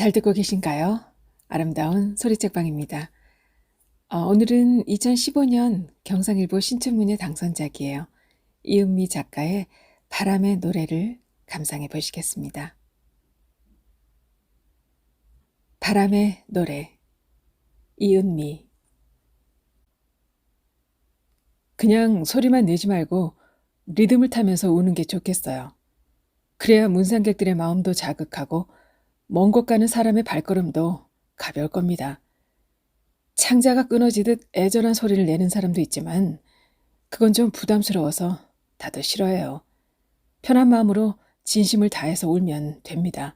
잘 듣고 계신가요? 아름다운 소리책방입니다. 오늘은 2015년 경상일보 신춘문예 당선작이에요. 이은미 작가의 바람의 노래를 감상해 보시겠습니다. 바람의 노래, 이은미. 그냥 소리만 내지 말고 리듬을 타면서 우는 게 좋겠어요. 그래야 문상객들의 마음도 자극하고 먼 곳 가는 사람의 발걸음도 가벼울 겁니다. 창자가 끊어지듯 애절한 소리를 내는 사람도 있지만 그건 좀 부담스러워서 다들 싫어해요. 편한 마음으로 진심을 다해서 울면 됩니다.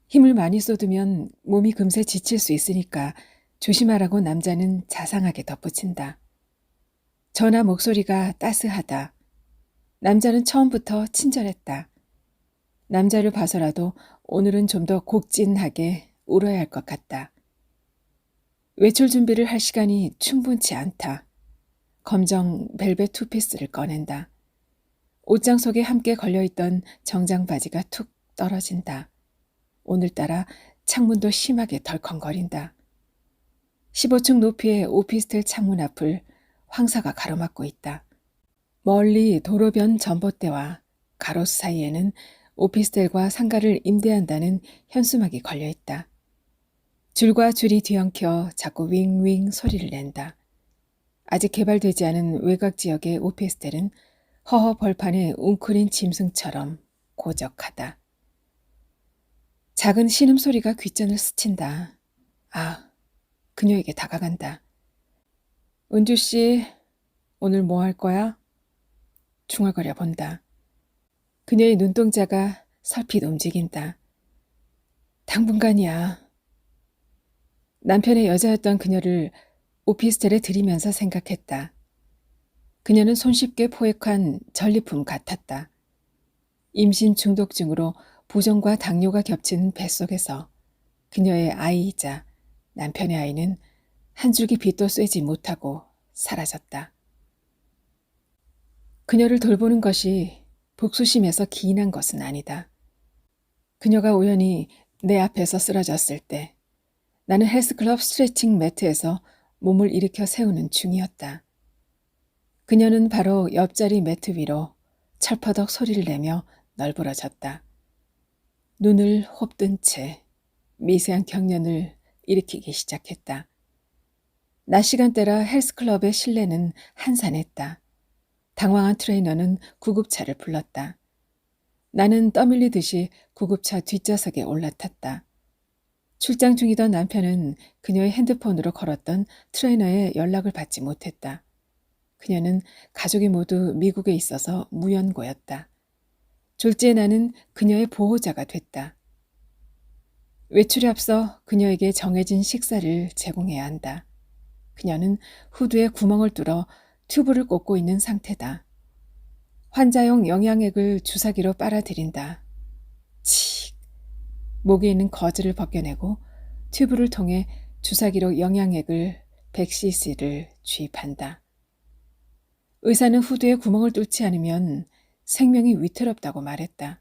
힘을 많이 쏟으면 몸이 금세 지칠 수 있으니까 조심하라고 남자는 자상하게 덧붙인다. 전화 목소리가 따스하다. 남자는 처음부터 친절했다. 남자를 봐서라도 오늘은 좀 더 곡진하게 울어야 할 것 같다. 외출 준비를 할 시간이 충분치 않다. 검정 벨벳 투피스를 꺼낸다. 옷장 속에 함께 걸려있던 정장 바지가 툭 떨어진다. 오늘따라 창문도 심하게 덜컹거린다. 15층 높이의 오피스텔 창문 앞을 황사가 가로막고 있다. 멀리 도로변 전봇대와 가로수 사이에는 오피스텔과 상가를 임대한다는 현수막이 걸려있다. 줄과 줄이 뒤엉켜 자꾸 윙윙 소리를 낸다. 아직 개발되지 않은 외곽 지역의 오피스텔은 허허 벌판에 웅크린 짐승처럼 고적하다. 작은 신음소리가 귓전을 스친다. 아, 그녀에게 다가간다. 은주씨, 오늘 뭐 할 거야? 중얼거려 본다. 그녀의 눈동자가 살핏 움직인다. 당분간이야. 남편의 여자였던 그녀를 오피스텔에 들이면서 생각했다. 그녀는 손쉽게 포획한 전리품 같았다. 임신 중독증으로 부종과 당뇨가 겹친 뱃속에서 그녀의 아이이자 남편의 아이는 한 줄기 빛도 쐬지 못하고 사라졌다. 그녀를 돌보는 것이 복수심에서 기인한 것은 아니다. 그녀가 우연히 내 앞에서 쓰러졌을 때 나는 헬스클럽 스트레칭 매트에서 몸을 일으켜 세우는 중이었다. 그녀는 바로 옆자리 매트 위로 철퍼덕 소리를 내며 널브러졌다. 눈을 홉뜬 채 미세한 경련을 일으키기 시작했다. 낮 시간대라 헬스클럽의 실내는 한산했다. 당황한 트레이너는 구급차를 불렀다. 나는 떠밀리듯이 구급차 뒷좌석에 올라탔다. 출장 중이던 남편은 그녀의 핸드폰으로 걸었던 트레이너의 연락을 받지 못했다. 그녀는 가족이 모두 미국에 있어서 무연고였다. 졸지에 나는 그녀의 보호자가 됐다. 외출에 앞서 그녀에게 정해진 식사를 제공해야 한다. 그녀는 후드에 구멍을 뚫어 튜브를 꽂고 있는 상태다. 환자용 영양액을 주사기로 빨아들인다. 칙! 목에 있는 거즈를 벗겨내고 튜브를 통해 주사기로 영양액을 100cc를 주입한다. 의사는 후드에 구멍을 뚫지 않으면 생명이 위태롭다고 말했다.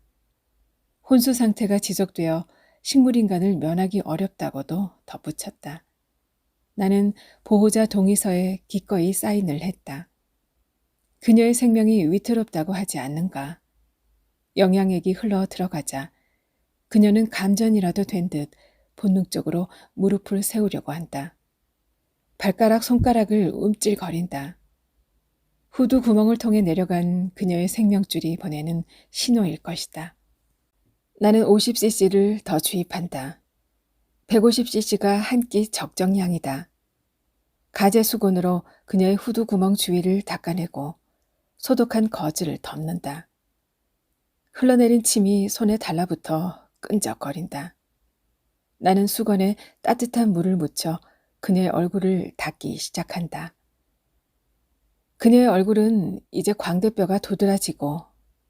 혼수 상태가 지속되어 식물인간을 면하기 어렵다고도 덧붙였다. 나는 보호자 동의서에 기꺼이 사인을 했다. 그녀의 생명이 위태롭다고 하지 않는가. 영양액이 흘러 들어가자 그녀는 감전이라도 된 듯 본능적으로 무릎을 세우려고 한다. 발가락 손가락을 움찔거린다. 후드 구멍을 통해 내려간 그녀의 생명줄이 보내는 신호일 것이다. 나는 50cc를 더 주입한다. 150cc가 한 끼 적정량이다. 가재 수건으로 그녀의 후드 구멍 주위를 닦아내고 소독한 거즈를 덮는다. 흘러내린 침이 손에 달라붙어 끈적거린다. 나는 수건에 따뜻한 물을 묻혀 그녀의 얼굴을 닦기 시작한다. 그녀의 얼굴은 이제 광대뼈가 도드라지고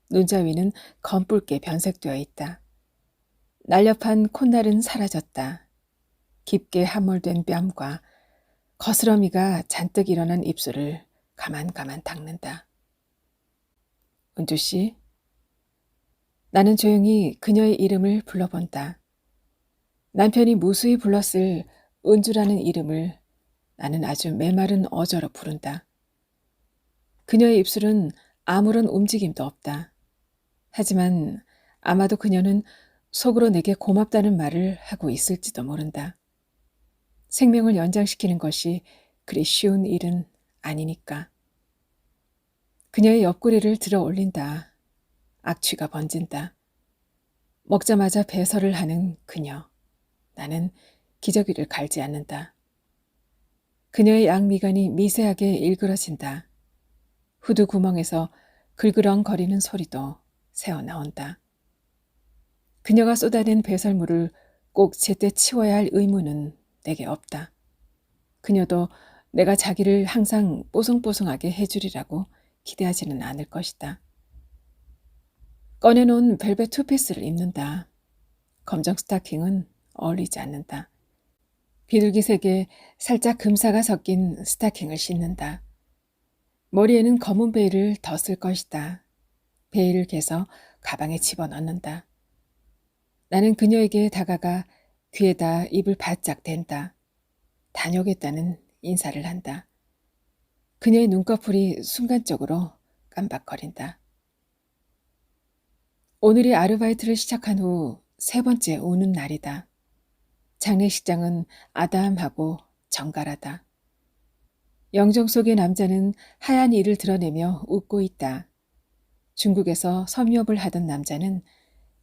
눈자 위는 검붉게 변색되어 있다. 날렵한 콧날은 사라졌다. 깊게 함몰된 뺨과 거스러미가 잔뜩 일어난 입술을 가만가만 닦는다. 은주씨? 나는 조용히 그녀의 이름을 불러본다. 남편이 무수히 불렀을 은주라는 이름을 나는 아주 메마른 어조로 부른다. 그녀의 입술은 아무런 움직임도 없다. 하지만 아마도 그녀는 속으로 내게 고맙다는 말을 하고 있을지도 모른다. 생명을 연장시키는 것이 그리 쉬운 일은 아니니까. 그녀의 옆구리를 들어 올린다. 악취가 번진다. 먹자마자 배설을 하는 그녀. 나는 기저귀를 갈지 않는다. 그녀의 양미간이 미세하게 일그러진다. 후드 구멍에서 글그렁거리는 소리도 새어나온다. 그녀가 쏟아낸 배설물을 꼭 제때 치워야 할 의무는 내게 없다. 그녀도 내가 자기를 항상 뽀송뽀송하게 해주리라고 기대하지는 않을 것이다. 꺼내놓은 벨벳 투피스를 입는다. 검정 스타킹은 어울리지 않는다. 비둘기색에 살짝 금사가 섞인 스타킹을 신는다. 머리에는 검은 베일을 더 쓸 것이다. 베일을 개서 가방에 집어넣는다. 나는 그녀에게 다가가 귀에다 입을 바짝 댄다. 다녀오겠다는 인사를 한다. 그녀의 눈꺼풀이 순간적으로 깜박거린다. 오늘이 아르바이트를 시작한 후 3번째 오는 날이다. 장례식장은 아담하고 정갈하다. 영정 속의 남자는 하얀 이를 드러내며 웃고 있다. 중국에서 섬유업을 하던 남자는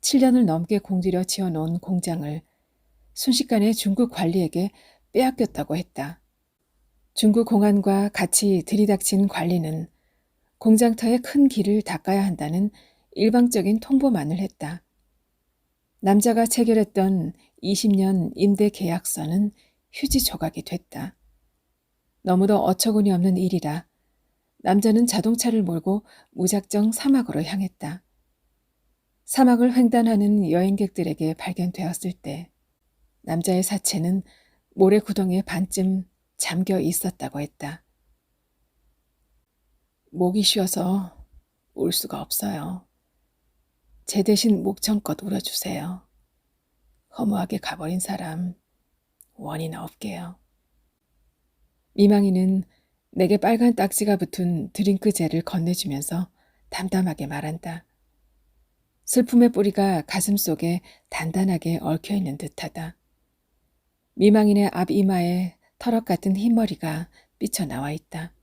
7년을 넘게 공들여 지어놓은 공장을 순식간에 중국 관리에게 빼앗겼다고 했다. 중국 공안과 같이 들이닥친 관리는 공장터의 큰 길을 닦아야 한다는 일방적인 통보만을 했다. 남자가 체결했던 20년 임대 계약서는 휴지 조각이 됐다. 너무도 어처구니 없는 일이라 남자는 자동차를 몰고 무작정 사막으로 향했다. 사막을 횡단하는 여행객들에게 발견되었을 때 남자의 사체는 모래 구덩이에 반쯤 잠겨 있었다고 했다. 목이 쉬어서 울 수가 없어요. 제 대신 목청껏 울어주세요. 허무하게 가버린 사람 원이나 없게요. 미망이는 내게 빨간 딱지가 붙은 드링크 젤을 건네주면서 담담하게 말한다. 슬픔의 뿌리가 가슴 속에 단단하게 얽혀있는 듯하다. 미망인의 앞이마에 털럭 같은 흰머리가 삐쳐나와 있다.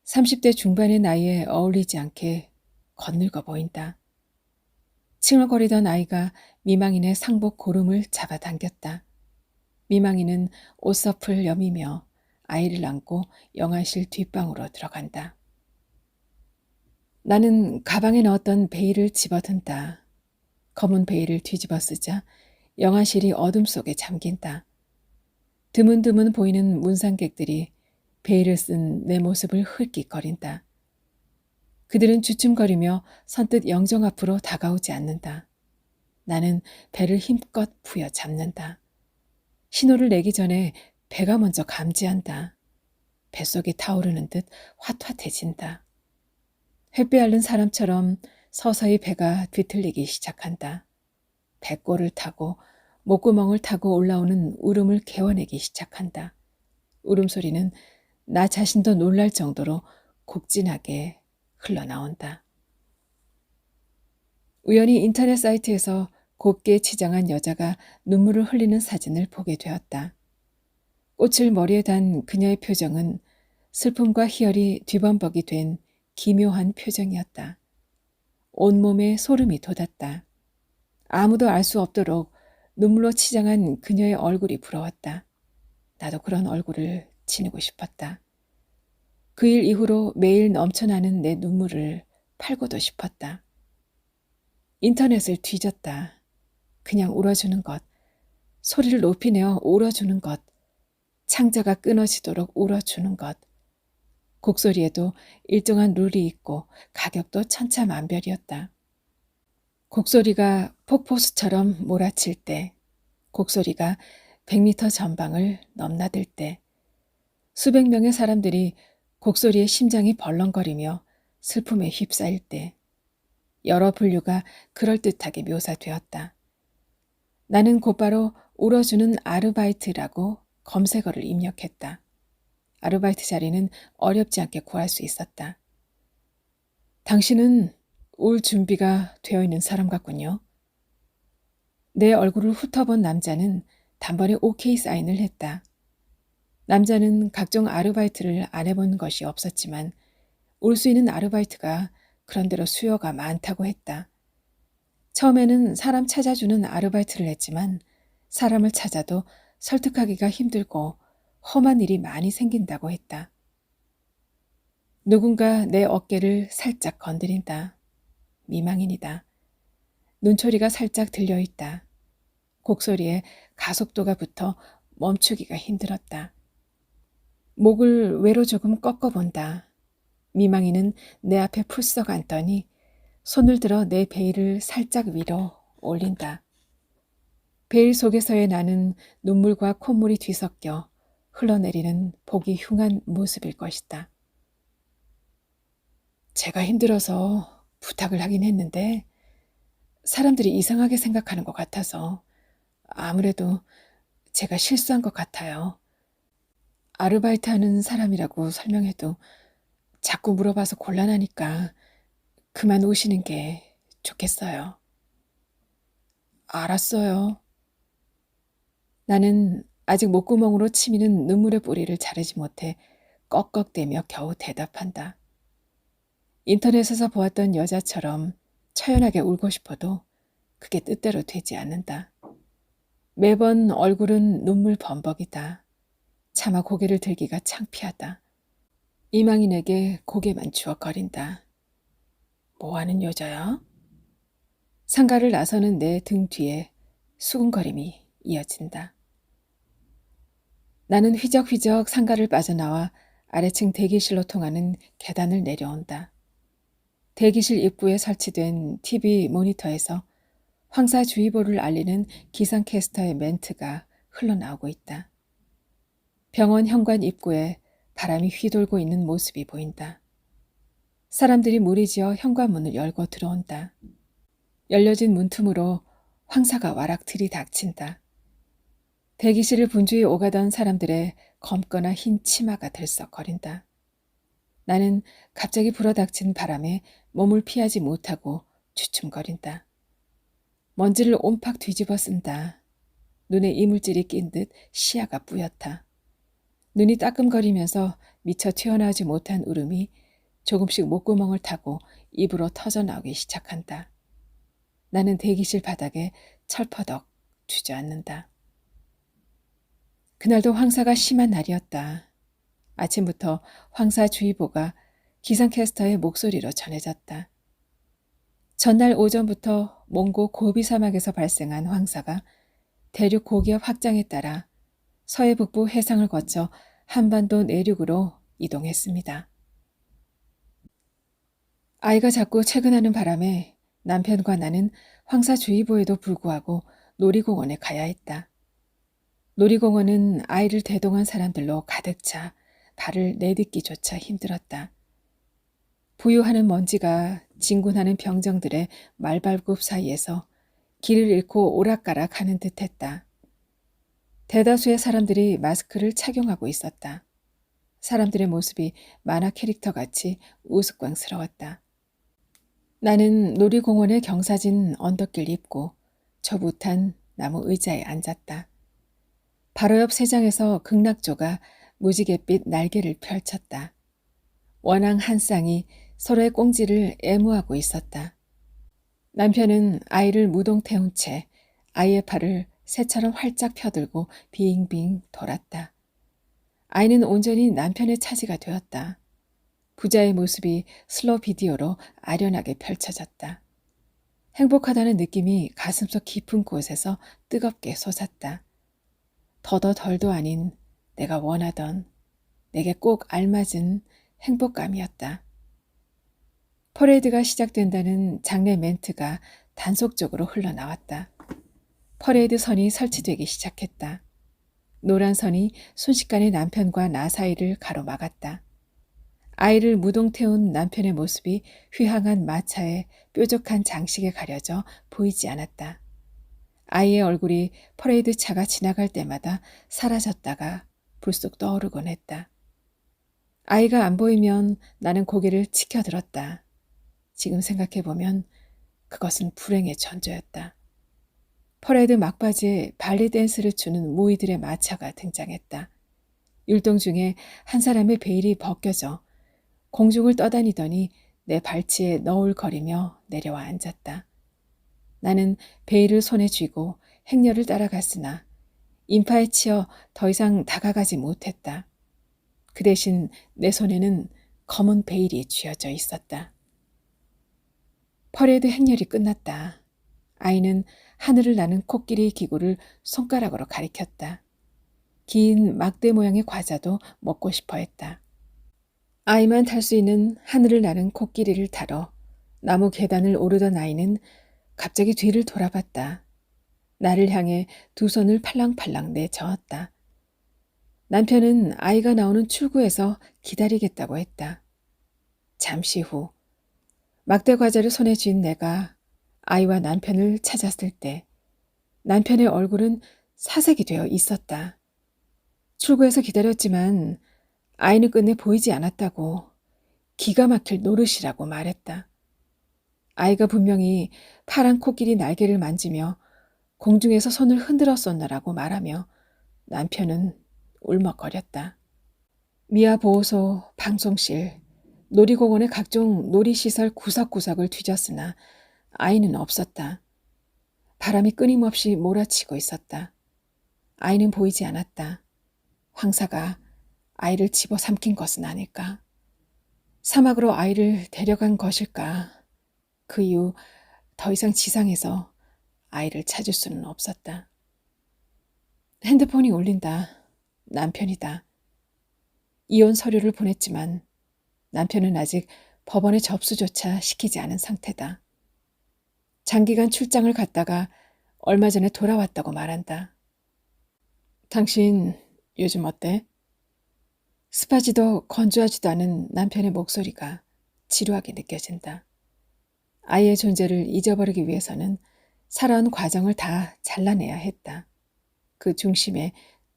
30대 중반의 나이에 어울리지 않게 거늙어 보인다. 칭얼거리던 아이가 미망인의 상복 고름을 잡아당겼다. 미망인은 옷서풀 여미며 아이를 안고 영화실 뒷방으로 들어간다. 나는 가방에 넣었던 베일을 집어든다. 검은 베일을 뒤집어 쓰자 영화실이 어둠 속에 잠긴다. 드문드문 보이는 문상객들이 베일을 쓴 내 모습을 흘낏거린다. 그들은 주춤거리며 선뜻 영정 앞으로 다가오지 않는다. 나는 배를 힘껏 부여잡는다. 신호를 내기 전에 배가 먼저 감지한다. 뱃속이 타오르는 듯 화텄해진다. 횃배 앓는 사람처럼 서서히 배가 뒤틀리기 시작한다. 배꼽을 타고 목구멍을 타고 올라오는 울음을 개워내기 시작한다. 울음소리는 나 자신도 놀랄 정도로 곡진하게 흘러나온다. 우연히 인터넷 사이트에서 곱게 치장한 여자가 눈물을 흘리는 사진을 보게 되었다. 꽃을 머리에 단 그녀의 표정은 슬픔과 희열이 뒤범벅이 된 기묘한 표정이었다. 온몸에 소름이 돋았다. 아무도 알 수 없도록 눈물로 치장한 그녀의 얼굴이 부러웠다. 나도 그런 얼굴을 지니고 싶었다. 그 일 이후로 매일 넘쳐나는 내 눈물을 팔고도 싶었다. 인터넷을 뒤졌다. 그냥 울어주는 것, 소리를 높이 내어 울어주는 것, 창자가 끊어지도록 울어주는 것. 곡소리에도 일정한 룰이 있고 가격도 천차만별이었다. 곡소리가 폭포수처럼 몰아칠 때, 곡소리가 100m 전방을 넘나들 때, 수백 명의 사람들이 곡소리에 심장이 벌렁거리며 슬픔에 휩싸일 때, 여러 분류가 그럴듯하게 묘사되었다. 나는 곧바로 울어주는 아르바이트라고 검색어를 입력했다. 아르바이트 자리는 어렵지 않게 구할 수 있었다. 당신은 올 준비가 되어 있는 사람 같군요. 내 얼굴을 훑어본 남자는 단번에 오케이 사인을 했다. 남자는 각종 아르바이트를 안 해본 것이 없었지만 올 수 있는 아르바이트가 그런대로 수요가 많다고 했다. 처음에는 사람 찾아주는 아르바이트를 했지만 사람을 찾아도 설득하기가 힘들고 험한 일이 많이 생긴다고 했다. 누군가 내 어깨를 살짝 건드린다. 미망인이다. 눈초리가 살짝 들려있다. 곡소리에 가속도가 붙어 멈추기가 힘들었다. 목을 외로 조금 꺾어본다. 미망이는 내 앞에 풀썩 앉더니 손을 들어 내 베일을 살짝 위로 올린다. 베일 속에서의 나는 눈물과 콧물이 뒤섞여 흘러내리는 보기 흉한 모습일 것이다. 제가 힘들어서 부탁을 하긴 했는데 사람들이 이상하게 생각하는 것 같아서 아무래도 제가 실수한 것 같아요. 아르바이트 하는 사람이라고 설명해도 자꾸 물어봐서 곤란하니까 그만 오시는 게 좋겠어요. 알았어요. 나는 아직 목구멍으로 치미는 눈물의 뿌리를 자르지 못해 꺽꺽대며 겨우 대답한다. 인터넷에서 보았던 여자처럼 처연하게 울고 싶어도 그게 뜻대로 되지 않는다. 매번 얼굴은 눈물 범벅이다. 차마 고개를 들기가 창피하다. 이망인에게 고개만 주워거린다. 뭐하는 여자야? 상가를 나서는 내 등 뒤에 수군거림이 이어진다. 나는 휘적휘적 상가를 빠져나와 아래층 대기실로 통하는 계단을 내려온다. 대기실 입구에 설치된 TV 모니터에서 황사주의보를 알리는 기상캐스터의 멘트가 흘러나오고 있다. 병원 현관 입구에 바람이 휘돌고 있는 모습이 보인다. 사람들이 무리지어 현관문을 열고 들어온다. 열려진 문틈으로 황사가 와락 들이닥친다. 대기실을 분주히 오가던 사람들의 검거나 흰 치마가 들썩거린다. 나는 갑자기 불어닥친 바람에 몸을 피하지 못하고 주춤거린다. 먼지를 옴팍 뒤집어 쓴다. 눈에 이물질이 낀 듯 시야가 뿌옇다. 눈이 따끔거리면서 미처 튀어나오지 못한 울음이 조금씩 목구멍을 타고 입으로 터져나오기 시작한다. 나는 대기실 바닥에 철퍼덕 주저앉는다. 그날도 황사가 심한 날이었다. 아침부터 황사주의보가 기상캐스터의 목소리로 전해졌다. 전날 오전부터 몽고 고비 사막에서 발생한 황사가 대륙 고기압 확장에 따라 서해 북부 해상을 거쳐 한반도 내륙으로 이동했습니다. 아이가 자꾸 퇴근하는 바람에 남편과 나는 황사주의보에도 불구하고 놀이공원에 가야 했다. 놀이공원은 아이를 대동한 사람들로 가득 차 발을 내딛기조차 힘들었다. 부유하는 먼지가 진군하는 병정들의 말발굽 사이에서 길을 잃고 오락가락 하는 듯했다. 대다수의 사람들이 마스크를 착용하고 있었다. 사람들의 모습이 만화 캐릭터같이 우스꽝스러웠다. 나는 놀이공원의 경사진 언덕길 입구 저 못한 나무 의자에 앉았다. 바로 옆 세장에서 극락조가 무지갯빛 날개를 펼쳤다. 원앙 한 쌍이 서로의 꽁지를 애무하고 있었다. 남편은 아이를 무동 태운 채 아이의 팔을 새처럼 활짝 펴들고 빙빙 돌았다. 아이는 온전히 남편의 차지가 되었다. 부자의 모습이 슬로 비디오로 아련하게 펼쳐졌다. 행복하다는 느낌이 가슴속 깊은 곳에서 뜨겁게 솟았다. 더더 덜도 아닌 내가 원하던 내게 꼭 알맞은 행복감이었다. 퍼레이드가 시작된다는 장례 멘트가 단속적으로 흘러나왔다. 퍼레이드 선이 설치되기 시작했다. 노란 선이 순식간에 남편과 나 사이를 가로막았다. 아이를 무동 태운 남편의 모습이 휘황한 마차의 뾰족한 장식에 가려져 보이지 않았다. 아이의 얼굴이 퍼레이드 차가 지나갈 때마다 사라졌다가 불쑥 떠오르곤 했다. 아이가 안 보이면 나는 고개를 치켜들었다. 지금 생각해보면 그것은 불행의 전조였다. 퍼레이드 막바지에 발리 댄스를 추는 모이들의 마차가 등장했다. 율동 중에 한 사람의 베일이 벗겨져 공중을 떠다니더니 내 발치에 너울거리며 내려와 앉았다. 나는 베일을 손에 쥐고 행렬을 따라갔으나 인파에 치여 더 이상 다가가지 못했다. 그 대신 내 손에는 검은 베일이 쥐어져 있었다. 퍼레이드 행렬이 끝났다. 아이는 하늘을 나는 코끼리 기구를 손가락으로 가리켰다. 긴 막대 모양의 과자도 먹고 싶어 했다. 아이만 탈 수 있는 하늘을 나는 코끼리를 타러 나무 계단을 오르던 아이는 갑자기 뒤를 돌아봤다. 나를 향해 두 손을 팔랑팔랑 내저었다. 남편은 아이가 나오는 출구에서 기다리겠다고 했다. 잠시 후 막대 과자를 손에 쥔 내가 아이와 남편을 찾았을 때 남편의 얼굴은 사색이 되어 있었다. 출구에서 기다렸지만 아이는 끝내 보이지 않았다고 기가 막힐 노릇이라고 말했다. 아이가 분명히 파란 코끼리 날개를 만지며 공중에서 손을 흔들었었나라고 말하며 남편은 울먹거렸다. 미아 보호소, 방송실, 놀이공원의 각종 놀이시설 구석구석을 뒤졌으나 아이는 없었다. 바람이 끊임없이 몰아치고 있었다. 아이는 보이지 않았다. 황사가 아이를 집어삼킨 것은 아닐까? 사막으로 아이를 데려간 것일까? 그 이후 더 이상 지상에서 아이를 찾을 수는 없었다. 핸드폰이 울린다. 남편이다. 이혼 서류를 보냈지만 남편은 아직 법원에 접수조차 시키지 않은 상태다. 장기간 출장을 갔다가 얼마 전에 돌아왔다고 말한다. 당신 요즘 어때? 습하지도 건조하지도 않은 남편의 목소리가 지루하게 느껴진다. 아이의 존재를 잊어버리기 위해서는 살아온 과정을 다 잘라내야 했다. 그 중심에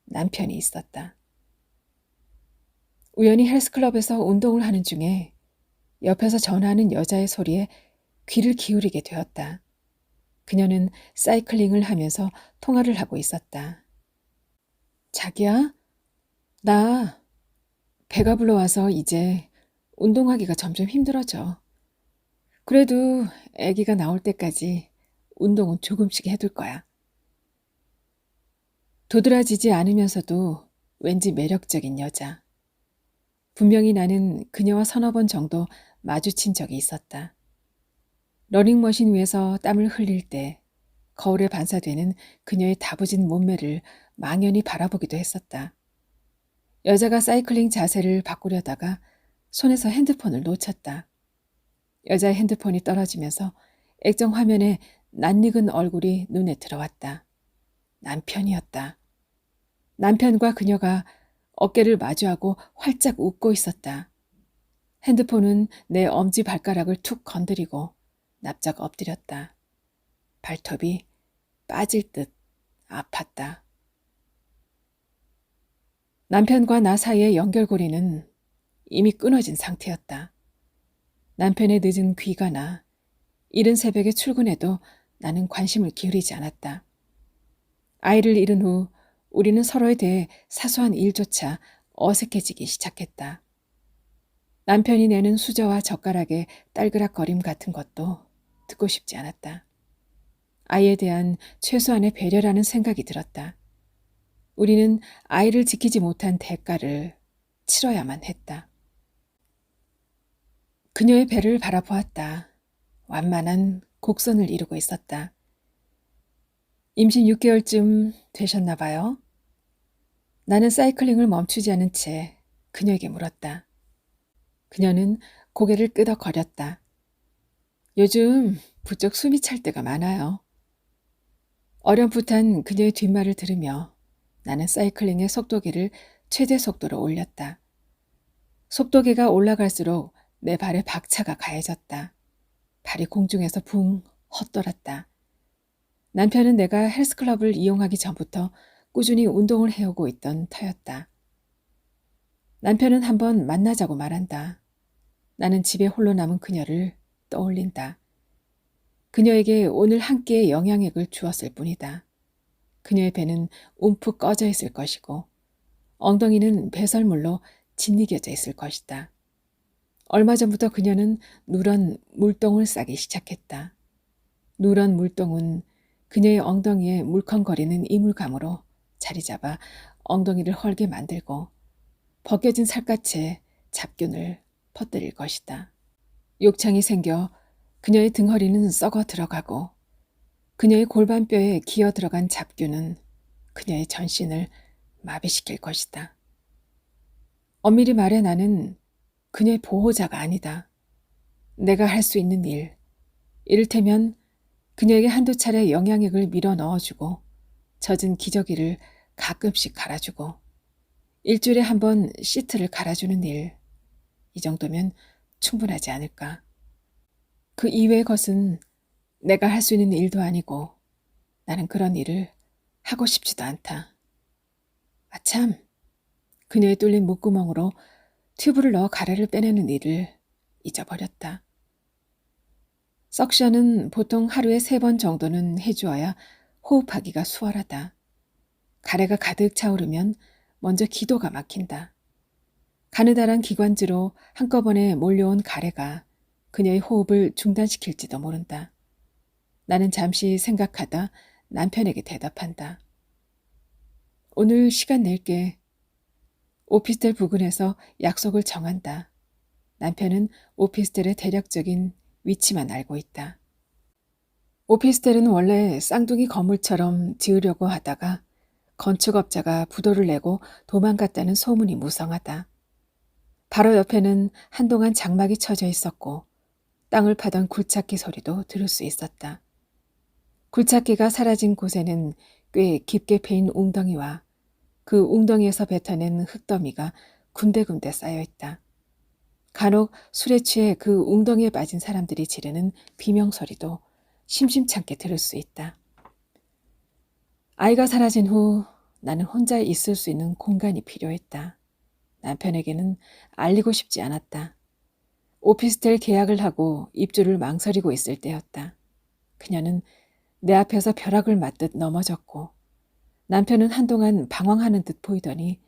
남편이 있었다. 우연히 헬스클럽에서 운동을 하는 중에 옆에서 전화하는 여자의 소리에 귀를 기울이게 되었다. 그녀는 사이클링을 하면서 통화를 하고 있었다. 자기야? 나 배가 불러와서 이제 운동하기가 점점 힘들어져. 그래도 아기가 나올 때까지 운동은 조금씩 해둘 거야. 도드라지지 않으면서도 왠지 매력적인 여자. 분명히 나는 그녀와 서너 번 정도 마주친 적이 있었다. 러닝머신 위에서 땀을 흘릴 때 거울에 반사되는 그녀의 다부진 몸매를 망연히 바라보기도 했었다. 여자가 사이클링 자세를 바꾸려다가 손에서 핸드폰을 놓쳤다. 여자의 핸드폰이 떨어지면서 액정 화면에 낯익은 얼굴이 눈에 들어왔다. 남편이었다. 남편과 그녀가 어깨를 마주하고 활짝 웃고 있었다. 핸드폰은 내 엄지 발가락을 툭 건드리고 납작 엎드렸다. 발톱이 빠질 듯 아팠다. 남편과 나 사이의 연결고리는 이미 끊어진 상태였다. 남편의 늦은 귀가나 이른 새벽에 출근해도 나는 관심을 기울이지 않았다. 아이를 잃은 후 우리는 서로에 대해 사소한 일조차 어색해지기 시작했다. 남편이 내는 수저와 젓가락의 딸그락거림 같은 것도 듣고 싶지 않았다. 아이에 대한 최소한의 배려라는 생각이 들었다. 우리는 아이를 지키지 못한 대가를 치러야만 했다. 그녀의 배를 바라보았다. 완만한 곡선을 이루고 있었다. 임신 6개월쯤 되셨나 봐요. 나는 사이클링을 멈추지 않은 채 그녀에게 물었다. 그녀는 고개를 끄덕거렸다. 요즘 부쩍 숨이 찰 때가 많아요. 어렴풋한 그녀의 뒷말을 들으며 나는 사이클링의 속도계를 최대 속도로 올렸다. 속도계가 올라갈수록 내 발에 박차가 가해졌다. 발이 공중에서 붕 헛돌았다. 남편은 내가 헬스클럽을 이용하기 전부터 꾸준히 운동을 해오고 있던 터였다. 남편은 한번 만나자고 말한다. 나는 집에 홀로 남은 그녀를 떠올린다. 그녀에게 오늘 한 끼의 영향액을 주었을 뿐이다. 그녀의 배는 움푹 꺼져 있을 것이고 엉덩이는 배설물로 짓이겨져 있을 것이다. 얼마 전부터 그녀는 누런 물똥을 싸기 시작했다. 누런 물똥은 그녀의 엉덩이에 물컹거리는 이물감으로 자리 잡아 엉덩이를 헐게 만들고 벗겨진 살갗에 잡균을 퍼뜨릴 것이다. 욕창이 생겨 그녀의 등허리는 썩어 들어가고 그녀의 골반뼈에 기어 들어간 잡균은 그녀의 전신을 마비시킬 것이다. 엄밀히 말해 나는 그녀의 보호자가 아니다. 내가 할 수 있는 일, 이를테면 그녀에게 한두 차례 영양액을 밀어 넣어주고 젖은 기저귀를 가끔씩 갈아주고 일주일에 한 번 시트를 갈아주는 일, 이 정도면 충분하지 않을까. 그 이외의 것은 내가 할 수 있는 일도 아니고 나는 그런 일을 하고 싶지도 않다. 아참, 그녀의 뚫린 목구멍으로 튜브를 넣어 가래를 빼내는 일을 잊어버렸다. 석션은 보통 하루에 3번 정도는 해주어야 호흡하기가 수월하다. 가래가 가득 차오르면 먼저 기도가 막힌다. 가느다란 기관지로 한꺼번에 몰려온 가래가 그녀의 호흡을 중단시킬지도 모른다. 나는 잠시 생각하다 남편에게 대답한다. 오늘 시간 낼게. 오피스텔 부근에서 약속을 정한다. 남편은 오피스텔의 대략적인 위치만 알고 있다. 오피스텔은 원래 쌍둥이 건물처럼 지으려고 하다가 건축업자가 부도를 내고 도망갔다는 소문이 무성하다. 바로 옆에는 한동안 장막이 쳐져 있었고 땅을 파던 굴착기 소리도 들을 수 있었다. 굴착기가 사라진 곳에는 꽤 깊게 패인 웅덩이와 그 웅덩이에서 뱉어낸 흙더미가 군데군데 쌓여 있다. 간혹 술에 취해 그 웅덩이에 빠진 사람들이 지르는 비명소리도 심심찮게 들을 수 있다. 아이가 사라진 후 나는 혼자 있을 수 있는 공간이 필요했다. 남편에게는 알리고 싶지 않았다. 오피스텔 계약을 하고 입주를 망설이고 있을 때였다. 그녀는 내 앞에서 벼락을 맞듯 넘어졌고 남편은 한동안 방황하는 듯 보이더니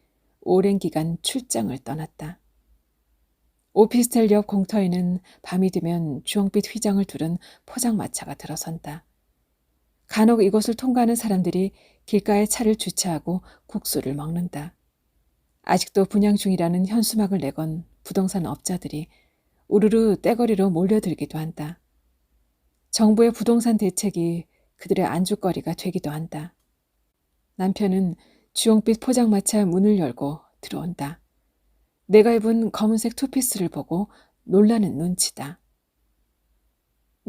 오랜 기간 출장을 떠났다. 오피스텔 옆 공터에는 밤이 되면 주홍빛 휘장을 두른 포장마차가 들어선다. 간혹 이곳을 통과하는 사람들이 길가에 차를 주차하고 국수를 먹는다. 아직도 분양 중이라는 현수막을 내건 부동산 업자들이 우르르 떼거리로 몰려들기도 한다. 정부의 부동산 대책이 그들의 안주거리가 되기도 한다. 남편은 주홍빛 포장마차 문을 열고 들어온다. 내가 입은 검은색 투피스를 보고 놀라는 눈치다.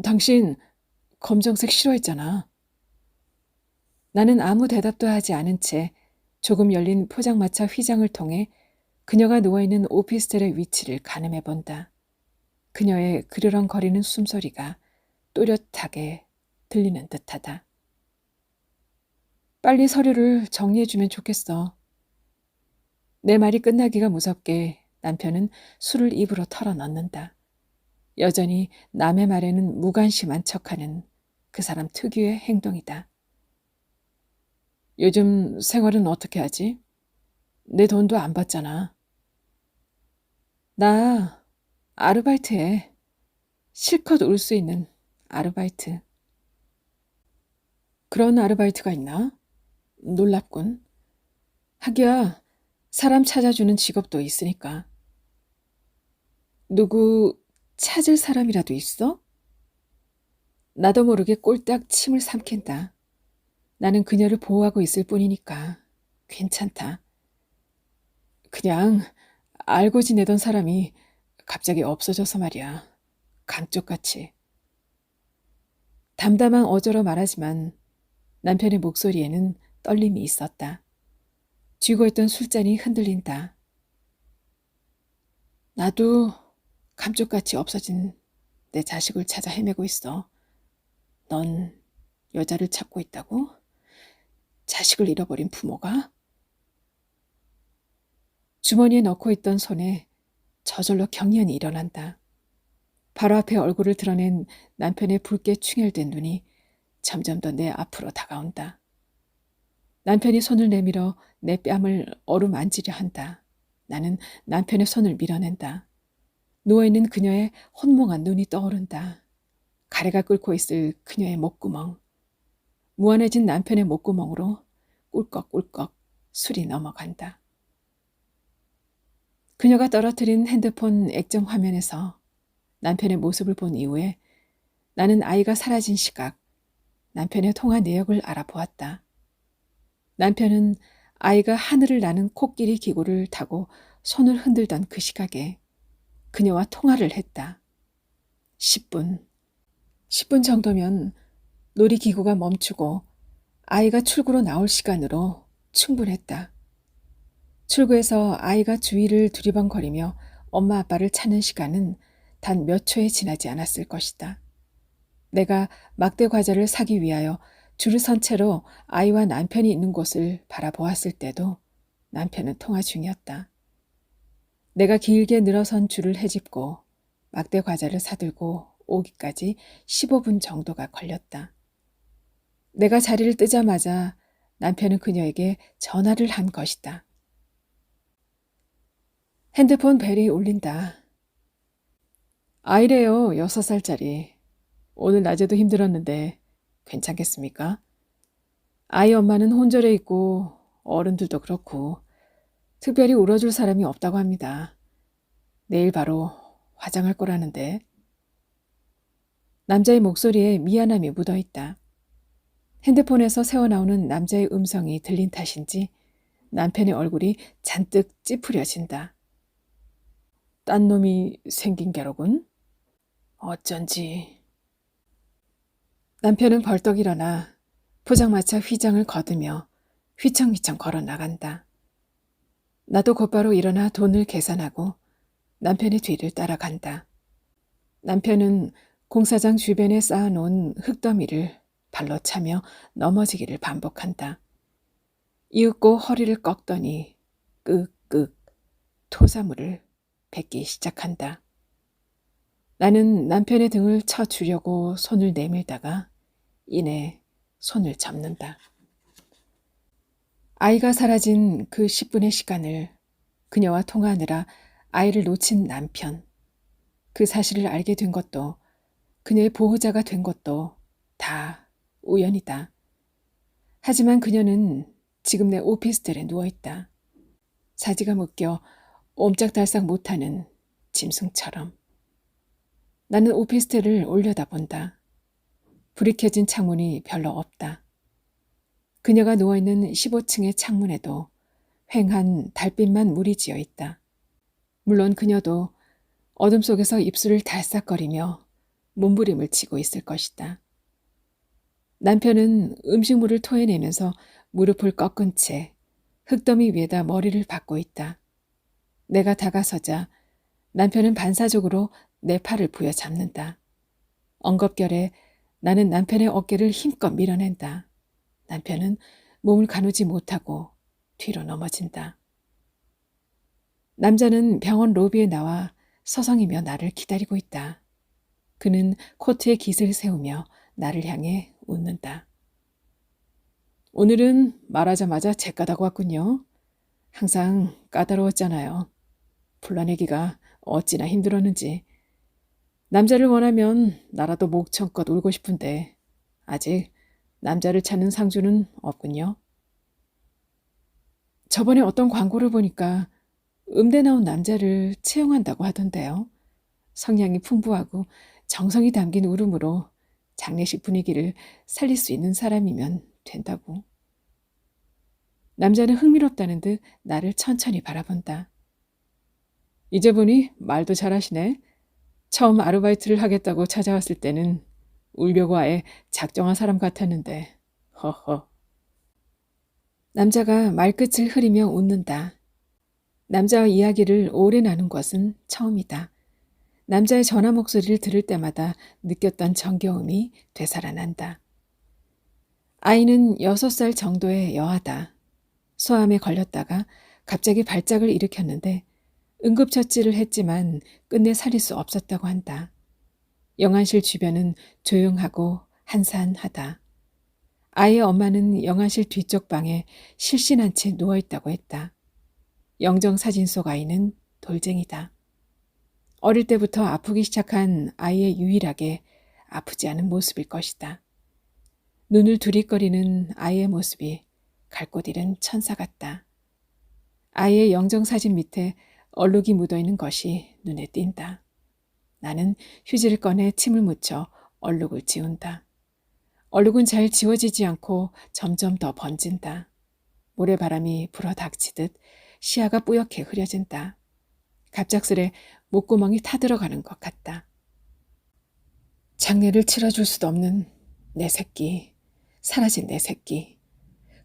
당신 검정색 싫어했잖아. 나는 아무 대답도 하지 않은 채 조금 열린 포장마차 휘장을 통해 그녀가 누워있는 오피스텔의 위치를 가늠해 본다. 그녀의 그르렁거리는 숨소리가 또렷하게 들리는 듯하다. 빨리 서류를 정리해주면 좋겠어. 내 말이 끝나기가 무섭게 남편은 술을 입으로 털어넣는다. 여전히 남의 말에는 무관심한 척하는 그 사람 특유의 행동이다. 요즘 생활은 어떻게 하지? 내 돈도 안 받잖아. 나 아르바이트해. 실컷 울 수 있는 아르바이트. 그런 아르바이트가 있나? 놀랍군. 하기야 사람 찾아주는 직업도 있으니까. 누구 찾을 사람이라도 있어? 나도 모르게 꼴딱 침을 삼킨다. 나는 그녀를 보호하고 있을 뿐이니까 괜찮다. 그냥 알고 지내던 사람이 갑자기 없어져서 말이야. 감쪽같이. 담담한 어조로 말하지만 남편의 목소리에는 떨림이 있었다. 쥐고 있던 술잔이 흔들린다. 나도 감쪽같이 없어진 내 자식을 찾아 헤매고 있어. 넌 여자를 찾고 있다고? 자식을 잃어버린 부모가? 주머니에 넣고 있던 손에 저절로 경련이 일어난다. 바로 앞에 얼굴을 드러낸 남편의 붉게 충혈된 눈이 점점 더 내 앞으로 다가온다. 남편이 손을 내밀어 내 뺨을 어루만지려 한다. 나는 남편의 손을 밀어낸다. 누워있는 그녀의 혼몽한 눈이 떠오른다. 가래가 끓고 있을 그녀의 목구멍. 무한해진 남편의 목구멍으로 꿀꺽꿀꺽 술이 넘어간다. 그녀가 떨어뜨린 핸드폰 액정 화면에서 남편의 모습을 본 이후에 나는 아이가 사라진 시각, 남편의 통화 내역을 알아보았다. 남편은 아이가 하늘을 나는 코끼리 기구를 타고 손을 흔들던 그 시각에 그녀와 통화를 했다. 10분. 10분 정도면 놀이기구가 멈추고 아이가 출구로 나올 시간으로 충분했다. 출구에서 아이가 주위를 두리번거리며 엄마 아빠를 찾는 시간은 단 몇 초에 지나지 않았을 것이다. 내가 막대 과자를 사기 위하여 줄을 선 채로 아이와 남편이 있는 곳을 바라보았을 때도 남편은 통화 중이었다. 내가 길게 늘어선 줄을 헤집고 막대 과자를 사들고 오기까지 15분 정도가 걸렸다. 내가 자리를 뜨자마자 남편은 그녀에게 전화를 한 것이다. 핸드폰 벨이 울린다. 아이래요, 6살짜리. 오늘 낮에도 힘들었는데 괜찮겠습니까? 아이 엄마는 혼절해 있고 어른들도 그렇고 특별히 울어줄 사람이 없다고 합니다. 내일 바로 화장할 거라는데. 남자의 목소리에 미안함이 묻어있다. 핸드폰에서 새어나오는 남자의 음성이 들린 탓인지 남편의 얼굴이 잔뜩 찌푸려진다. 딴 놈이 생긴 게로군? 어쩐지. 남편은 벌떡 일어나 포장마차 휘장을 걷으며 휘청휘청 걸어 나간다. 나도 곧바로 일어나 돈을 계산하고 남편의 뒤를 따라간다. 남편은 공사장 주변에 쌓아놓은 흙더미를 발로 차며 넘어지기를 반복한다. 이윽고 허리를 꺾더니 끄끄 토사물을 뱉기 시작한다. 나는 남편의 등을 쳐주려고 손을 내밀다가 이내 손을 잡는다. 아이가 사라진 그 10분의 시간을 그녀와 통화하느라 아이를 놓친 남편, 그 사실을 알게 된 것도 그녀의 보호자가 된 것도 다 우연이다. 하지만 그녀는 지금 내 오피스텔에 누워있다. 사지가 묶여 옴짝달싹 못하는 짐승처럼. 나는 오피스텔을 올려다본다. 불이 켜진 창문이 별로 없다. 그녀가 누워있는 15층의 창문에도 휑한 달빛만 무리지어 있다. 물론 그녀도 어둠 속에서 입술을 달싹거리며 몸부림을 치고 있을 것이다. 남편은 음식물을 토해내면서 무릎을 꺾은 채 흙더미 위에다 머리를 박고 있다. 내가 다가서자 남편은 반사적으로 내 팔을 부여잡는다. 엉겁결에 나는 남편의 어깨를 힘껏 밀어낸다. 남편은 몸을 가누지 못하고 뒤로 넘어진다. 남자는 병원 로비에 나와 서성이며 나를 기다리고 있다. 그는 코트에 깃을 세우며 나를 향해 웃는다. 오늘은 말하자마자 제까다고 왔군요. 항상 까다로웠잖아요. 불러내기가 어찌나 힘들었는지. 남자를 원하면 나라도 목청껏 울고 싶은데 아직 남자를 찾는 상주는 없군요. 저번에 어떤 광고를 보니까 음대 나온 남자를 채용한다고 하던데요. 성량이 풍부하고 정성이 담긴 울음으로 장례식 분위기를 살릴 수 있는 사람이면 된다고. 남자는 흥미롭다는 듯 나를 천천히 바라본다. 이제 보니 말도 잘하시네. 처음 아르바이트를 하겠다고 찾아왔을 때는 울려고 아예 작정한 사람 같았는데. 허허. 남자가 말끝을 흐리며 웃는다. 남자와 이야기를 오래 나눈 것은 처음이다. 남자의 전화 목소리를 들을 때마다 느꼈던 정겨움이 되살아난다. 아이는 6살 정도의 여아다. 소암에 걸렸다가 갑자기 발작을 일으켰는데 응급처치를 했지만 끝내 살릴 수 없었다고 한다. 영안실 주변은 조용하고 한산하다. 아이의 엄마는 영안실 뒤쪽 방에 실신한 채 누워있다고 했다. 영정사진 속 아이는 돌쟁이다. 어릴 때부터 아프기 시작한 아이의 유일하게 아프지 않은 모습일 것이다. 눈을 두리거리는 아이의 모습이 갈 곳 잃은 천사 같다. 아이의 영정사진 밑에 얼룩이 묻어있는 것이 눈에 띈다. 나는 휴지를 꺼내 침을 묻혀 얼룩을 지운다. 얼룩은 잘 지워지지 않고 점점 더 번진다. 모래바람이 불어 닥치듯 시야가 뿌옇게 흐려진다. 갑작스레 목구멍이 타들어가는 것 같다. 장례를 치러줄 수도 없는 내 새끼, 사라진 내 새끼.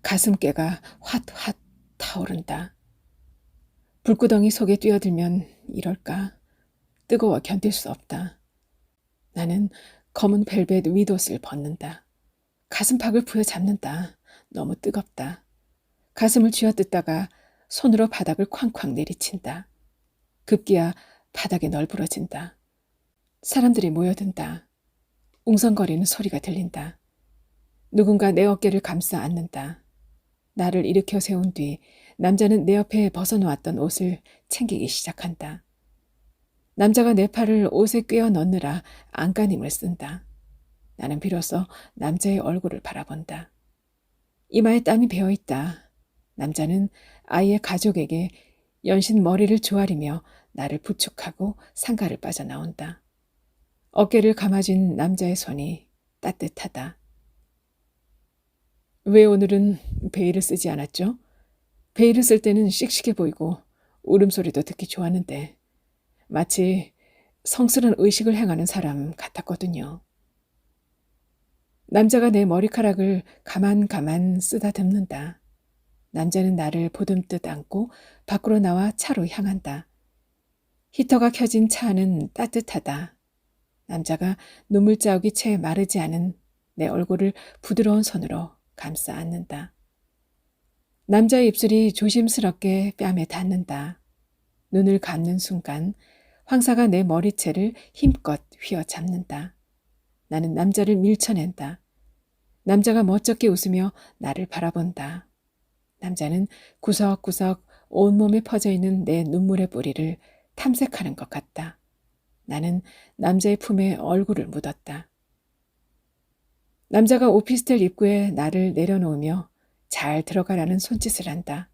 가슴께가 핫핫 타오른다. 불구덩이 속에 뛰어들면 이럴까? 뜨거워 견딜 수 없다. 나는 검은 벨벳 윗옷을 벗는다. 가슴팍을 부여잡는다. 너무 뜨겁다. 가슴을 쥐어뜯다가 손으로 바닥을 쾅쾅 내리친다. 급기야 바닥이 널브러진다. 사람들이 모여든다. 웅성거리는 소리가 들린다. 누군가 내 어깨를 감싸 안는다. 나를 일으켜 세운 뒤 남자는 내 옆에 벗어놓았던 옷을 챙기기 시작한다. 남자가 내 팔을 옷에 꿰어 넣느라 안간힘을 쓴다. 나는 비로소 남자의 얼굴을 바라본다. 이마에 땀이 배어있다. 남자는 아이의 가족에게 연신 머리를 조아리며 나를 부축하고 상가를 빠져나온다. 어깨를 감아준 남자의 손이 따뜻하다. 왜 오늘은 베일을 쓰지 않았죠? 베일을 쓸 때는 씩씩해 보이고 울음소리도 듣기 좋았는데 마치 성스러운 의식을 행하는 사람 같았거든요. 남자가 내 머리카락을 가만 쓰다듬는다. 남자는 나를 보듬듯 안고 밖으로 나와 차로 향한다. 히터가 켜진 차 안은 따뜻하다. 남자가 눈물자국이 채 마르지 않은 내 얼굴을 부드러운 손으로 감싸 안는다. 남자의 입술이 조심스럽게 뺨에 닿는다. 눈을 감는 순간 황사가 내 머리채를 힘껏 휘어잡는다. 나는 남자를 밀쳐낸다. 남자가 멋쩍게 웃으며 나를 바라본다. 남자는 구석구석 온몸에 퍼져있는 내 눈물의 뿌리를 탐색하는 것 같다. 나는 남자의 품에 얼굴을 묻었다. 남자가 오피스텔 입구에 나를 내려놓으며 잘 들어가라는 손짓을 한다.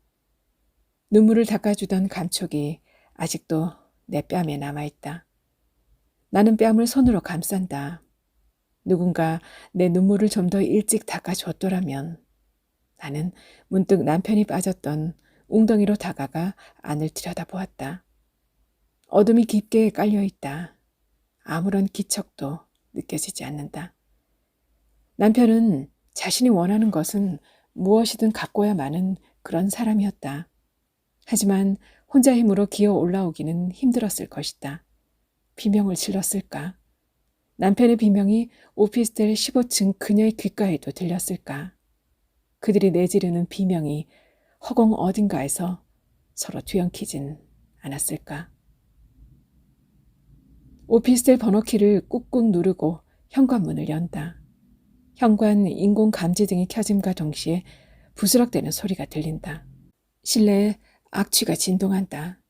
눈물을 닦아주던 감촉이 아직도 내 뺨에 남아있다. 나는 뺨을 손으로 감싼다. 누군가 내 눈물을 좀 더 일찍 닦아줬더라면. 나는 문득 남편이 빠졌던 웅덩이로 다가가 안을 들여다보았다. 어둠이 깊게 깔려있다. 아무런 기척도 느껴지지 않는다. 남편은 자신이 원하는 것은 무엇이든 갖고야 마는 그런 사람이었다. 하지만 혼자 힘으로 기어 올라오기는 힘들었을 것이다. 비명을 질렀을까? 남편의 비명이 오피스텔 15층 그녀의 귓가에도 들렸을까? 그들이 내지르는 비명이 허공 어딘가에서 서로 뒤엉키진 않았을까? 오피스텔 번호키를 꾹꾹 누르고 현관문을 연다. 현관 인공감지 등이 켜짐과 동시에 부스럭대는 소리가 들린다. 실내에 악취가 진동한다.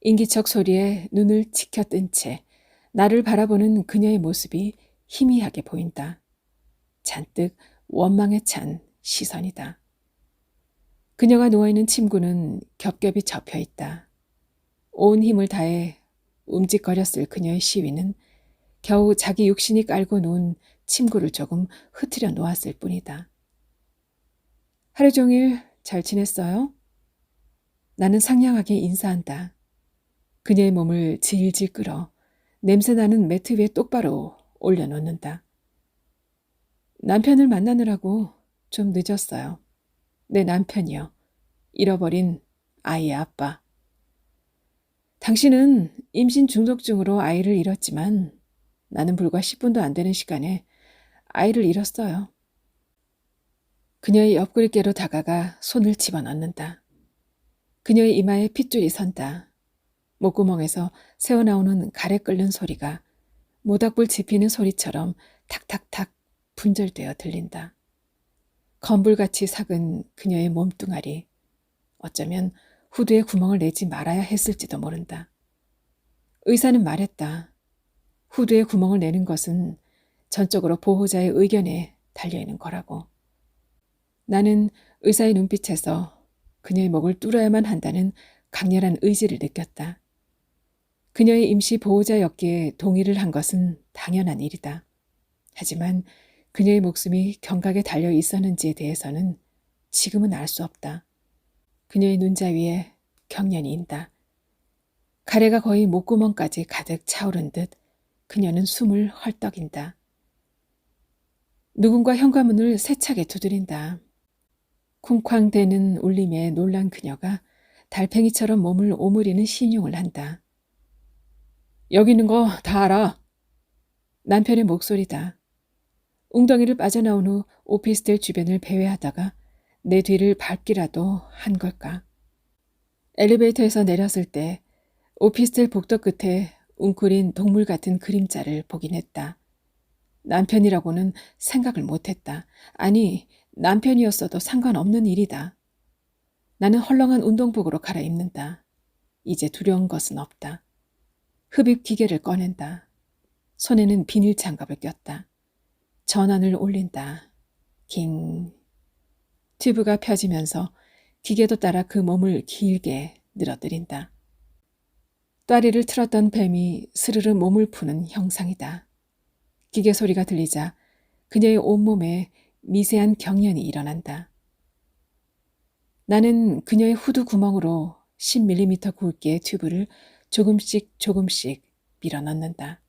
인기척 소리에 눈을 치켜뜬 채 나를 바라보는 그녀의 모습이 희미하게 보인다. 잔뜩 원망에 찬 시선이다. 그녀가 누워있는 침구는 겹겹이 접혀있다. 온 힘을 다해 움직거렸을 그녀의 시위는 겨우 자기 육신이 깔고 놓은 침구를 조금 흐트려 놓았을 뿐이다. 하루 종일 잘 지냈어요? 나는 상냥하게 인사한다. 그녀의 몸을 질질 끌어 냄새나는 매트 위에 똑바로 올려놓는다. 남편을 만나느라고 좀 늦었어요. 내 남편이요. 잃어버린 아이의 아빠. 당신은 임신 중독증으로 아이를 잃었지만 나는 불과 10분도 안 되는 시간에 아이를 잃었어요. 그녀의 옆구리께로 다가가 손을 집어넣는다. 그녀의 이마에 핏줄이 선다. 목구멍에서 새어나오는 가래 끓는 소리가 모닥불 지피는 소리처럼 탁탁탁 분절되어 들린다. 건불같이 삭은 그녀의 몸뚱아리. 어쩌면 후드에 구멍을 내지 말아야 했을지도 모른다. 의사는 말했다. 후드에 구멍을 내는 것은 전적으로 보호자의 의견에 달려있는 거라고. 나는 의사의 눈빛에서 그녀의 목을 뚫어야만 한다는 강렬한 의지를 느꼈다. 그녀의 임시 보호자였기에 동의를 한 것은 당연한 일이다. 하지만 그녀의 목숨이 경각에 달려 있었는지에 대해서는 지금은 알 수 없다. 그녀의 눈자 위에 경련이 인다. 가래가 거의 목구멍까지 가득 차오른 듯 그녀는 숨을 헐떡인다. 누군가 현관문을 세차게 두드린다. 쿵쾅대는 울림에 놀란 그녀가 달팽이처럼 몸을 오므리는 신용을 한다. 여기 있는 거 다 알아. 남편의 목소리다. 웅덩이를 빠져나온 후 오피스텔 주변을 배회하다가 내 뒤를 밟기라도 한 걸까. 엘리베이터에서 내렸을 때 오피스텔 복도 끝에 웅크린 동물 같은 그림자를 보긴 했다. 남편이라고는 생각을 못했다. 아니, 남편이었어도 상관없는 일이다. 나는 헐렁한 운동복으로 갈아입는다. 이제 두려운 것은 없다. 흡입 기계를 꺼낸다. 손에는 비닐 장갑을 꼈다. 전원을 올린다. 깅. 튜브가 펴지면서 기계도 따라 그 몸을 길게 늘어뜨린다. 또아리를 틀었던 뱀이 스르르 몸을 푸는 형상이다. 기계 소리가 들리자 그녀의 온몸에 미세한 경련이 일어난다. 나는 그녀의 후드 구멍으로 10mm 굵기의 튜브를 조금씩 밀어넣는다.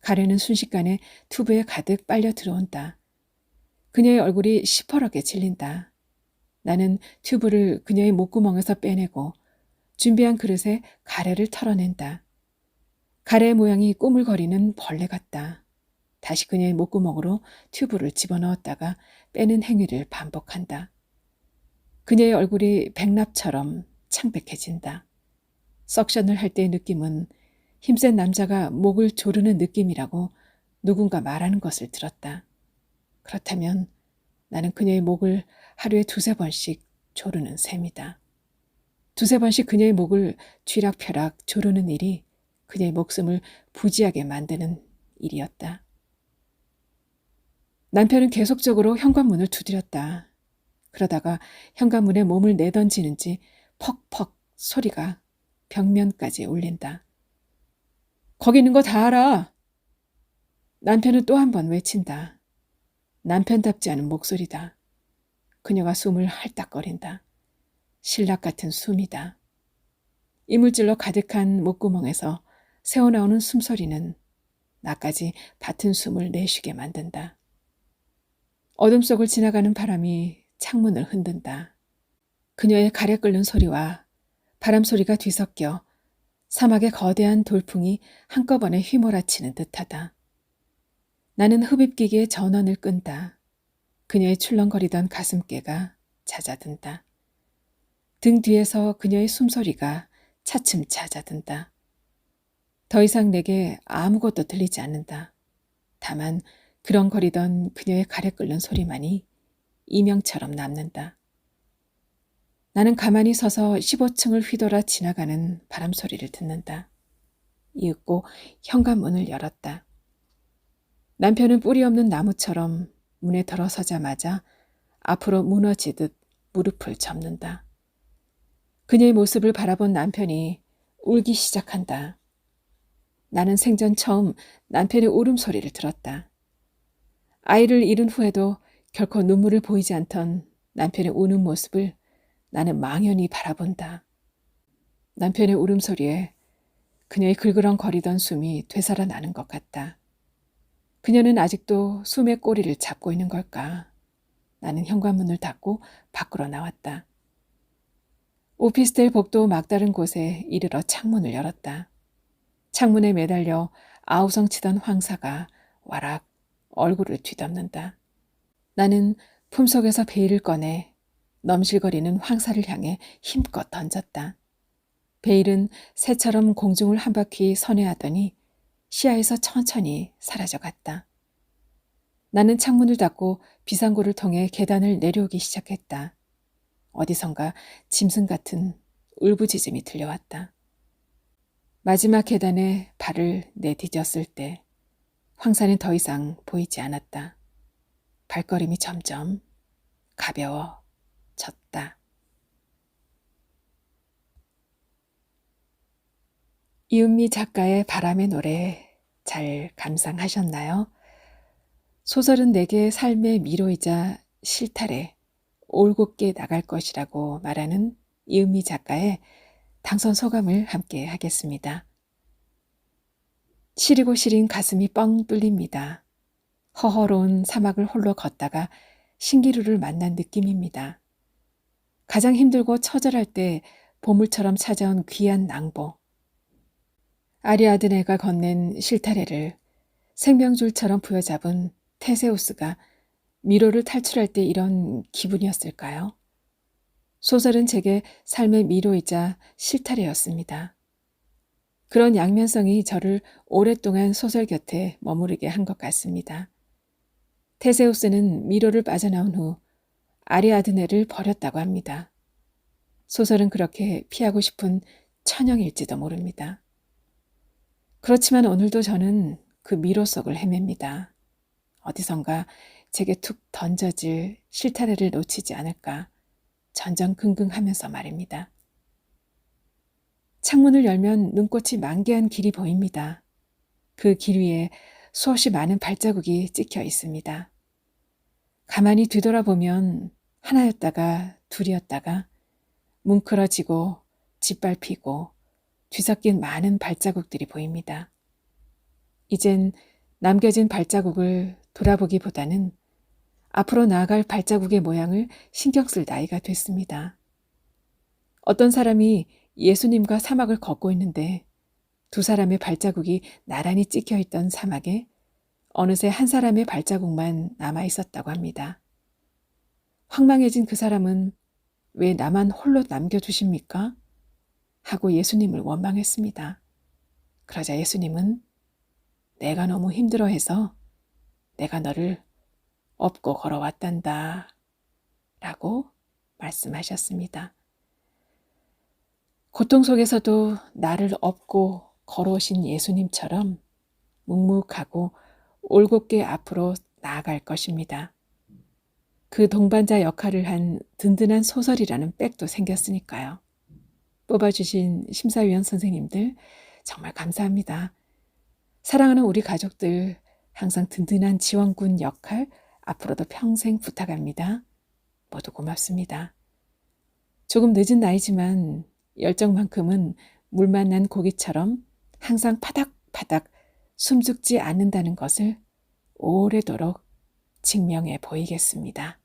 가래는 순식간에 튜브에 가득 빨려 들어온다. 그녀의 얼굴이 시퍼렇게 질린다. 나는 튜브를 그녀의 목구멍에서 빼내고 준비한 그릇에 가래를 털어낸다. 가래 모양이 꾸물거리는 벌레 같다. 다시 그녀의 목구멍으로 튜브를 집어넣었다가 빼는 행위를 반복한다. 그녀의 얼굴이 백납처럼 창백해진다. 석션을 할 때의 느낌은 힘센 남자가 목을 조르는 느낌이라고 누군가 말하는 것을 들었다. 그렇다면 나는 그녀의 목을 하루에 2~3번씩 조르는 셈이다. 2~3번씩 그녀의 목을 쥐락펴락 조르는 일이 그녀의 목숨을 부지하게 만드는 일이었다. 남편은 계속적으로 현관문을 두드렸다. 그러다가 현관문에 몸을 내던지는지 퍽퍽 소리가 벽면까지 울린다. 거기 있는 거 다 알아. 남편은 또 한 번 외친다. 남편답지 않은 목소리다. 그녀가 숨을 헐떡거린다. 신락 같은 숨이다. 이물질로 가득한 목구멍에서 새어나오는 숨소리는 나까지 같은 숨을 내쉬게 만든다. 어둠 속을 지나가는 바람이 창문을 흔든다. 그녀의 가래 끓는 소리와 바람 소리가 뒤섞여 사막의 거대한 돌풍이 한꺼번에 휘몰아치는 듯하다. 나는 흡입기계의 전원을 끈다. 그녀의 출렁거리던 가슴께가 잦아든다. 등 뒤에서 그녀의 숨소리가 차츰 잦아든다. 더 이상 내게 아무것도 들리지 않는다. 다만 그렁거리던 그녀의 가래 끓는 소리만이 이명처럼 남는다. 나는 가만히 서서 15층을 휘돌아 지나가는 바람 소리를 듣는다. 이윽고 현관문을 열었다. 남편은 뿌리 없는 나무처럼 문에 들어서자마자 앞으로 무너지듯 무릎을 접는다. 그녀의 모습을 바라본 남편이 울기 시작한다. 나는 생전 처음 남편의 울음소리를 들었다. 아이를 잃은 후에도 결코 눈물을 보이지 않던 남편의 우는 모습을 나는 망연히 바라본다. 남편의 울음소리에 그녀의 글그렁거리던 숨이 되살아나는 것 같다. 그녀는 아직도 숨의 꼬리를 잡고 있는 걸까? 나는 현관문을 닫고 밖으로 나왔다. 오피스텔 복도 막다른 곳에 이르러 창문을 열었다. 창문에 매달려 아우성치던 황사가 와락 얼굴을 뒤덮는다. 나는 품속에서 베일을 꺼내 넘실거리는 황사를 향해 힘껏 던졌다. 베일은 새처럼 공중을 한 바퀴 선회하더니 시야에서 천천히 사라져갔다. 나는 창문을 닫고 비상구를 통해 계단을 내려오기 시작했다. 어디선가 짐승 같은 울부짖음이 들려왔다. 마지막 계단에 발을 내디뎠을 때 황사는 더 이상 보이지 않았다. 발걸음이 점점 가벼워졌다. 이은미 작가의 바람의 노래 잘 감상하셨나요? 소설은 내게 삶의 미로이자 실타래, 올곧게 나갈 것이라고 말하는 이은미 작가의 당선 소감을 함께 하겠습니다. 시리고 시린 가슴이 뻥 뚫립니다. 허허로운 사막을 홀로 걷다가 신기루를 만난 느낌입니다. 가장 힘들고 처절할 때 보물처럼 찾아온 귀한 낭보. 아리아드네가 건넨 실타래를 생명줄처럼 부여잡은 테세우스가 미로를 탈출할 때 이런 기분이었을까요? 소설은 제게 삶의 미로이자 실타래였습니다. 그런 양면성이 저를 오랫동안 소설 곁에 머무르게 한 것 같습니다. 테세우스는 미로를 빠져나온 후 아리아드네를 버렸다고 합니다. 소설은 그렇게 피하고 싶은 천형일지도 모릅니다. 그렇지만 오늘도 저는 그 미로 속을 헤맵니다. 어디선가 제게 툭 던져질 실타래를 놓치지 않을까 전전긍긍하면서 말입니다. 창문을 열면 눈꽃이 만개한 길이 보입니다. 그 길 위에 수없이 많은 발자국이 찍혀 있습니다. 가만히 뒤돌아보면 하나였다가 둘이었다가 뭉클어지고 짓밟히고 뒤섞인 많은 발자국들이 보입니다. 이젠 남겨진 발자국을 돌아보기보다는 앞으로 나아갈 발자국의 모양을 신경 쓸 나이가 됐습니다. 어떤 사람이 예수님과 사막을 걷고 있는데 두 사람의 발자국이 나란히 찍혀 있던 사막에 어느새 한 사람의 발자국만 남아 있었다고 합니다. 황망해진 그 사람은 왜 나만 홀로 남겨두십니까? 하고 예수님을 원망했습니다. 그러자 예수님은 내가 너무 힘들어해서 내가 너를 업고 걸어왔단다 라고 말씀하셨습니다. 고통 속에서도 나를 업고 걸어오신 예수님처럼 묵묵하고 올곧게 앞으로 나아갈 것입니다. 그 동반자 역할을 한 든든한 소설이라는 백도 생겼으니까요. 뽑아주신 심사위원 선생님들 정말 감사합니다. 사랑하는 우리 가족들 항상 든든한 지원군 역할 앞으로도 평생 부탁합니다. 모두 고맙습니다. 조금 늦은 나이지만 열정만큼은 물 만난 고기처럼 항상 파닥파닥 숨죽지 않는다는 것을 오래도록 증명해 보이겠습니다.